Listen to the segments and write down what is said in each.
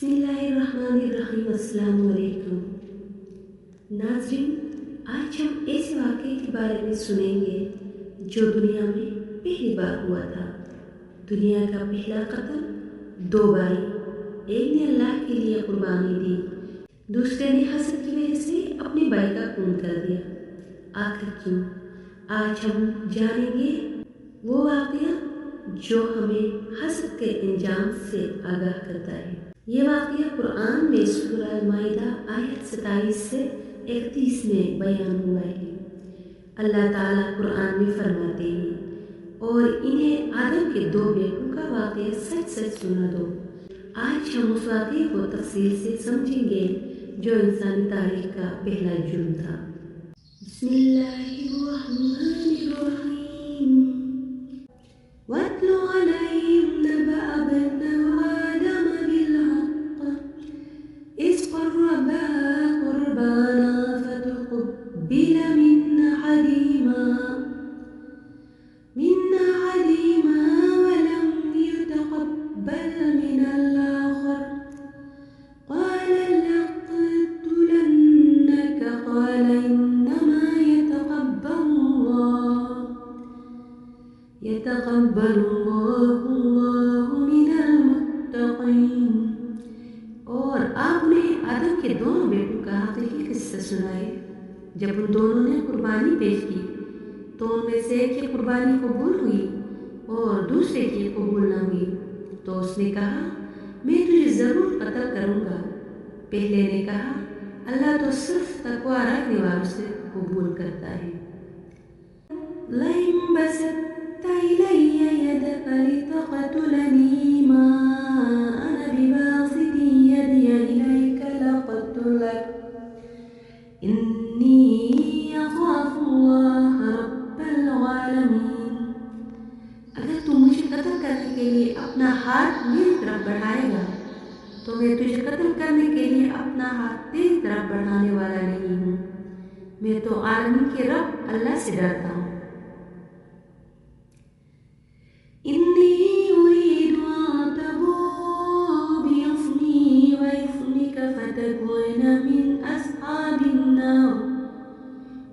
بسم اللہ الرحمن الرحیم۔ السلام علیکم ناظرین، آج ہم ایسے واقعے کے بارے میں سنیں گے جو دنیا میں پہلی بار ہوا تھا۔ دنیا کا پہلا قتل دو بھائی، ایک نے اللہ کے لیے قربانی دی، دوسرے نے حسد کی وجہ سے اپنے بھائی کا خون کر دیا۔ آخر کیوں؟ آج ہم جانیں گے وہ واقعہ جو ہمیں حسد کے انجام سے آگاہ کرتا ہے۔ یہ واقعہ قرآن میں سورہ المائدہ آیت 27 سے 31 میں بیان ہوا ہے۔ اللہ تعالیٰ قرآن میں فرماتے ہیں، اور انہیں آدم کے دو بیٹوں کا واقعہ سچ سچ سنا دو۔ آج ہم اس واقعے کو تفصیل سے سمجھیں گے جو انسانی تاریخ کا پہلا جرم تھا۔ بسم اللہ الرحمن الرحیم۔ وَاتْلُ عَلَيْهِمْ نَبَأَ ابْنَيْ آدَمَ بِالْحَقِّ إِذْ قَرَّبَا قُرْبَانًا فَتُقُبِّلَ مِنْ أَحَدِهِمَا وَلَمْ يُتَقَبَّلْ مِنَ الْآخَرِ قَالَ لَأَقْتُلَنَّكَ قَالَ إِنَّمَا يَتَقَبَّلُ اللَّهُ مِنَ الْمُتَّقِينَ۔ اور آپ نے آدم کے دونوں بیٹوں کا حقیقی قصہ سنائے۔ جب ان دونوں نے قربانی پیش کی تو ان میں سے ایک کی قربانی قبول ہوئی اور دوسرے کی قبول نہ ہوئی، تو اس نے کہا میں تجھے ضرور قتل کروں گا۔ پہلے نے کہا اللہ تو صرف تقوی رکھنے والوں سے قبول کرتا ہے۔ لَئِن بَسَطتَ إِلَيَّ يَدَكَ لِتَقْتُلَنِي مَا أَنَا بِبَاسِطٍ يَدِيَ إِلَيْكَ لِأَقْتُلَكَ إِنِّي أَخَافُ اللَّهَ رَبَّ الْعَالَمِينَ۔ اگر تو مجھے قتل کرنے کے لیے اپنا ہاتھ میری طرف بڑھائے گا تو میں تجھے قتل کرنے کے لیے اپنا ہاتھ تیری طرف بڑھانے والا نہیں ہوں۔ میں تو عالمین کے رب اللہ سے ڈرتا ہوں۔ إِنِّي أُرِيدُ أَن تَبُوءَ بِإِثْمِي وَإِثْمِكَ فَتَكُونَ مِنْ أَصْحَابِ النَّارِ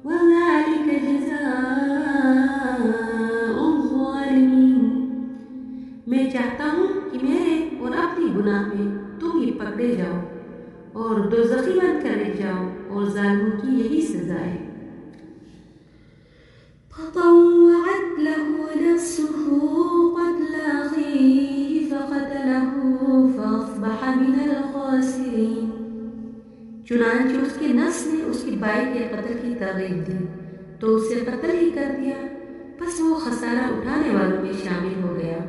وَذَلِكَ جَزَاءُ الظَّالِمِينَ۔ میں چاہتا ہوں کہ میرے اور اپنے گناہ میں تم ہی پکڑے جاؤ اور دوزخی بن کر لے جاؤ، اور ظالموں کی یہی سزا ہے۔ فَطَوَّعَتْ لَهُ نَفْسُهُ قَتْلَ أَخِيهِ فَقَتَلَهُ فَأَصْبَحَ مِنَ الْخَاسِرِينَ۔ چنانچہ اس کے نفس نے اس کے بھائی کے قتل کی ترغیب دی تو اسے قتل ہی کر دیا، پس وہ خسارہ اٹھانے والوں میں شامل ہو گیا۔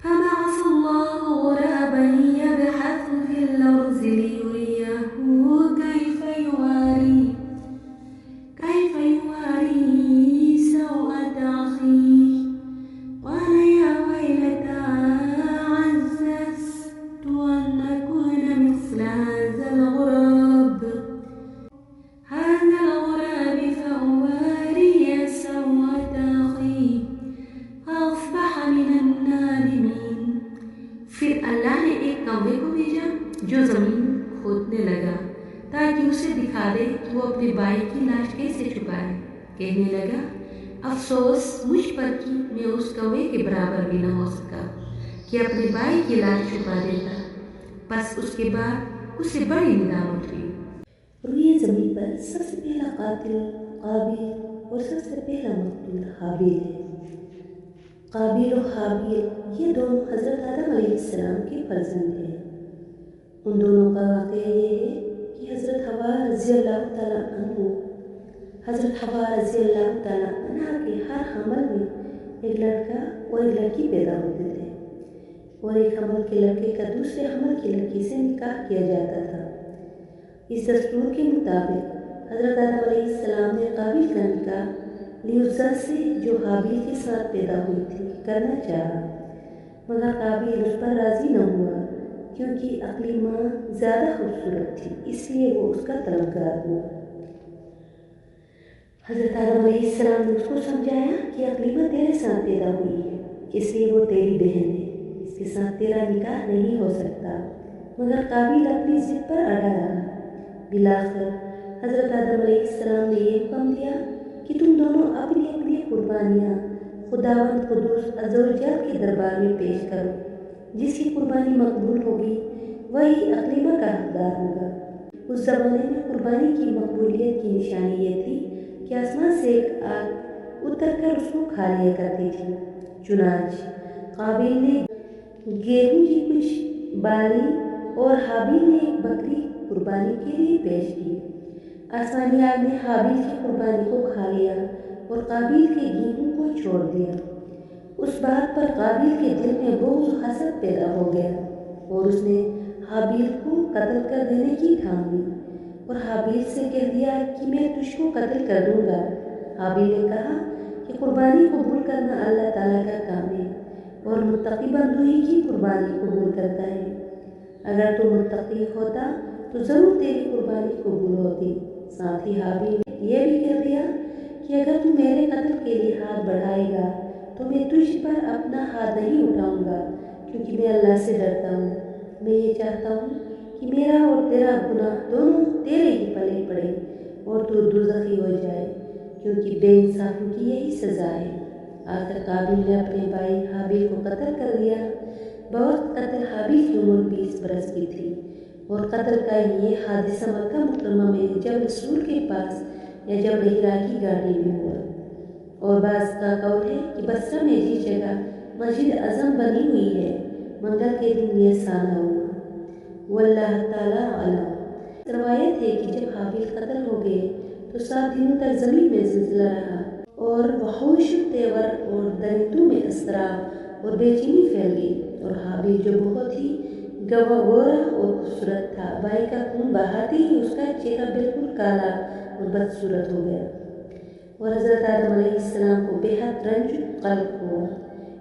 فَبَعَثَ اللَّهُ غُرَابًا يَبْحَثُ فِي الْأَرْضِ لِيُرِيَهُ كَيْفَ يُوَارِي سَوْءَةَ أَخِيهِ قَالَ يَا وَيْلَتَى عَجَزْتُ أَنْ أَكُونَ مِثْلَ هَذَا الْغُرَابِ فَأُوَارِيَ سَوْءَةَ أَخِي فَأَصْبَحَ مِنَ النَّادِمِينَ۔ پھر اللہ نے ایک کوے کو بھیجا جو زمین کھودنے لگا تاکہ اسے دکھا دے کہ وہ اپنے بھائی کی لاش کیسے چھپائے۔ کہنے لگا افسوس مجھ پر کہ میں اس کوے کے برابر بھی نہ ہو سکا کہ اپنے بھائی کی لاش چھپا دیتا۔ بس اس کے بعد اسے بڑی ندامت ہوئی۔ اور یہ زمین پر سب سے پہلا قاتل قابیل اور سب سے پہلا مقتول حابیل ہے۔ قابیل و حابیل یہ دونوں حضرت آدم علیہ السلام کے فرزند ہیں۔ ان دونوں کا واقعہ یہ ہے کہ حضرت حوا رضی اللہ تعالیٰ عنہ کے ہر حمل میں ایک لڑکا اور ایک لڑکی پیدا ہوتے تھے، اور ایک حمل کے لڑکے کا دوسرے حمل کی لڑکی سے نکاح کیا جاتا تھا۔ اس دستور کے مطابق حضرت آدم علیہ السلام نے قابیل کا نکاح لیوزا سے جو حابیل کے ساتھ پیدا ہوئی تھی کرنا چاہا، مگر قابیل اس پر راضی نہ ہوا کیونکہ عقلی ماں زیادہ خوبصورت تھی، اس لیے وہ اس کا طلبگار ہوا۔ حضرت آدم علیہ السلام نے اس کو سمجھایا کہ عقلی ماں تیرے ساتھ پیدا ہوئی ہے، اس لیے وہ تیری بہن ہے، اس کے ساتھ تیرا نکاح نہیں ہو سکتا۔ مگر قابل اپنی ضد پر اڑا رہا۔ بالآخر حضرت آدم علیہ السلام نے یہ حکم دیا کہ تم دونوں اپنی اپنی قربانیاں خداوند قدوس عز و جل کے دربار میں پیش کرو۔ جس کی قربانی مقبول ہوگی وہی اقلیمہ کا حقدار ہوگا۔ اس زمانے میں قربانی کی مقبولیت کی نشانی یہ تھی کہ آسمان سے ایک آگ اتر کر اس کو کھا لیا کرتی تھی۔ چنانچہ قابل نے گیہوں کی کچھ بالی اور حابیل نے ایک بکری قربانی کے لیے پیش کی۔ آسمانی آگ نے حابیل کی قربانی کو کھا لیا اور قابل کے گیہوں کو چھوڑ دیا۔ اس بات پر قابل کے دل میں بغض و حسد پیدا ہو گیا اور اس نے حابیل کو قتل کر دینے کی ٹھان لی اور حابیل سے کہہ دیا کہ میں تجھ کو قتل کر دوں گا۔ حابیل نے کہا کہ قربانی قبول کرنا اللہ تعالیٰ کا کام ہے اور متقی بندوں ہی کی قربانی قبول کرتا ہے۔ اگر تو متقی ہوتا تو ضرور تیری قربانی قبول ہوتی۔ ساتھ ہی حابیل نے یہ بھی کہہ دیا کہ اگر تو میرے قتل کے لیے ہاتھ بڑھائے گا تو میں تجھ پر اپنا ہاتھ نہیں اٹھاؤں گا، کیونکہ میں اللہ سے ڈرتا ہوں۔ میں یہ چاہتا ہوں کہ میرا اور تیرا گناہ دونوں تیرے ہی پلے پڑے اور تو دوزخی ہو جائے، کیونکہ بے انصافوں کی یہی سزا ہے۔ آخر قابل نے اپنے بھائی حابیل کو قتل کر دیا۔ بوقت قتل حابیل کی عمر 20 برس کی تھی اور قتل کا یہ حادثہ مکہ مکرمہ میں جبل سور کے پاس یا جبل ہرا کی گاڑی میں ہوا، اور بعض کا قول ہے کہ بصرہ میں جس جگہ مسجد اعظم بنی ہوئی ہے منگل کے دن یہ سانحہ ہوا۔ واللہ تعالیٰ عالم۔ روایت ہے کہ جب حابیل قتل ہو گئے تو 7 دنوں تک زمین میں زلزلہ رہا اور وحوش تیور اور درندوں میں اضطراب اور بے چینی پھیل گئی، اور حابیل جو بہت ہی گورا اور خوبصورت تھا، بھائی کا خون بہاتے ہی اس کا چہرہ بالکل کالا اور بدصورت ہو گیا، اور حضرت آدم علیہ السلام کو بے حد رنج قلب ہوا،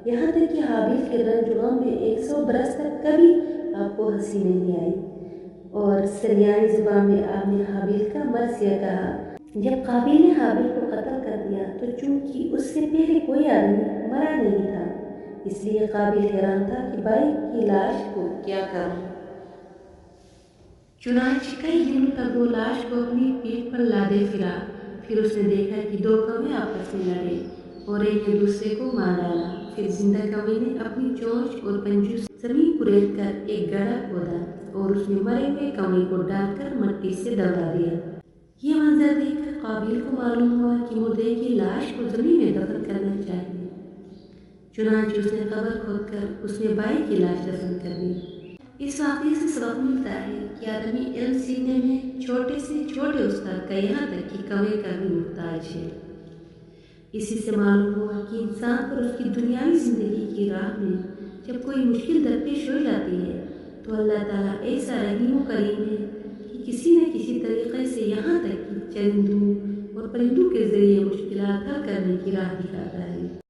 یہاں تک کہ حابیل کے رنج و غم میں 100 برس تک کبھی آپ کو ہنسی نہیں آئی۔ اور سریانی زبان میں آپ نے حابیل کا مرثیہ کہا۔ جب قابل نے حابیل کو قتل کر دیا تو چونکہ اس سے پہلے کوئی آدمی مرا نہیں تھا، اس لیے قابل حیران تھا کہ بھائی کی لاش کو کیا کروں۔ چنانچہ کئی دنوں تک وہ لاش کو اپنی پیٹھ پر لادے پھرا۔ پھر اس نے دیکھا کہ 2 کوے آپس میں لڑے اور ایک نے دوسرے کو مار ڈالا۔ پھر زندہ کوے نے اپنی چونچ اور پنجوں سے زمین کرید کر ایک گڑھا کھودا اور اس میں مرے ہوئے کوے کو ڈال کر مٹی سے دبا دیا۔ یہ منظر دیکھ کر قابل کو معلوم ہوا کہ مردے کی لاش کو زمین میں دفن کرنا چاہیے۔ چنانچہ اس نے قبر کھود کر اس میں بھائی کی لاش دفن کر دی۔ اس واقعے سے سبق ملتا ہے کہ آدمی علم سیکھنے میں چھوٹے سے چھوٹے استاد کا یہاں تک کہ کوے کا بھی محتاج ہے۔ اسی سے معلوم ہوا کہ انسان پر اس کی دنیاوی زندگی کی راہ میں جب کوئی مشکل درپیش ہو جاتی ہے تو اللہ تعالیٰ ایسا رحیم و کریم ہے کہ کسی نہ کسی طریقے سے یہاں تک کہ چرندوں اور پرندوں کے ذریعے مشکلات حل کرنے کی راہ دکھاتا ہے۔